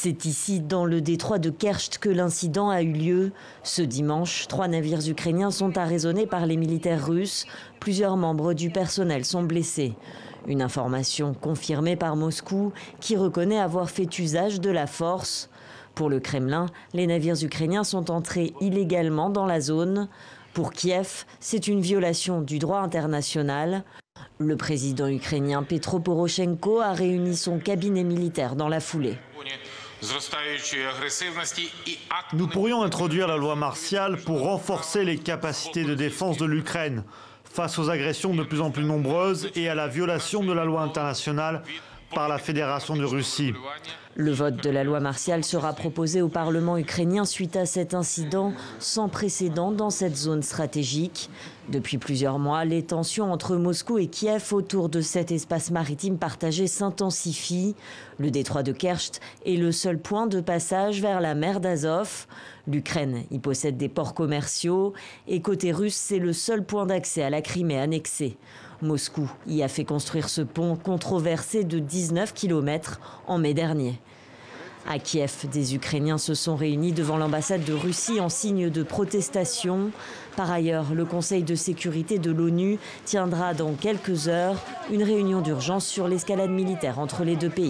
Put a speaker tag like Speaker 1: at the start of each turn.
Speaker 1: C'est ici, dans le détroit de Kerch, que l'incident a eu lieu. Ce dimanche, 3 navires ukrainiens sont arraisonnés par les militaires russes. Plusieurs membres du personnel sont blessés. Une information confirmée par Moscou, qui reconnaît avoir fait usage de la force. Pour le Kremlin, les navires ukrainiens sont entrés illégalement dans la zone. Pour Kiev, c'est une violation du droit international. Le président ukrainien Petro Poroshenko a réuni son cabinet militaire dans la foulée.
Speaker 2: Nous pourrions introduire la loi martiale pour renforcer les capacités de défense de l'Ukraine face aux agressions de plus en plus nombreuses et à la violation de la loi internationale par la Fédération de Russie.
Speaker 1: Le vote de la loi martiale sera proposé au Parlement ukrainien suite à cet incident sans précédent dans cette zone stratégique. Depuis plusieurs mois, les tensions entre Moscou et Kiev autour de cet espace maritime partagé s'intensifient. Le détroit de Kerch est le seul point de passage vers la mer d'Azov. L'Ukraine y possède des ports commerciaux et côté russe, c'est le seul point d'accès à la Crimée annexée. Moscou y a fait construire ce pont controversé de 19 km en mai dernier. À Kiev, des Ukrainiens se sont réunis devant l'ambassade de Russie en signe de protestation. Par ailleurs, le Conseil de sécurité de l'ONU tiendra dans quelques heures une réunion d'urgence sur l'escalade militaire entre les deux pays.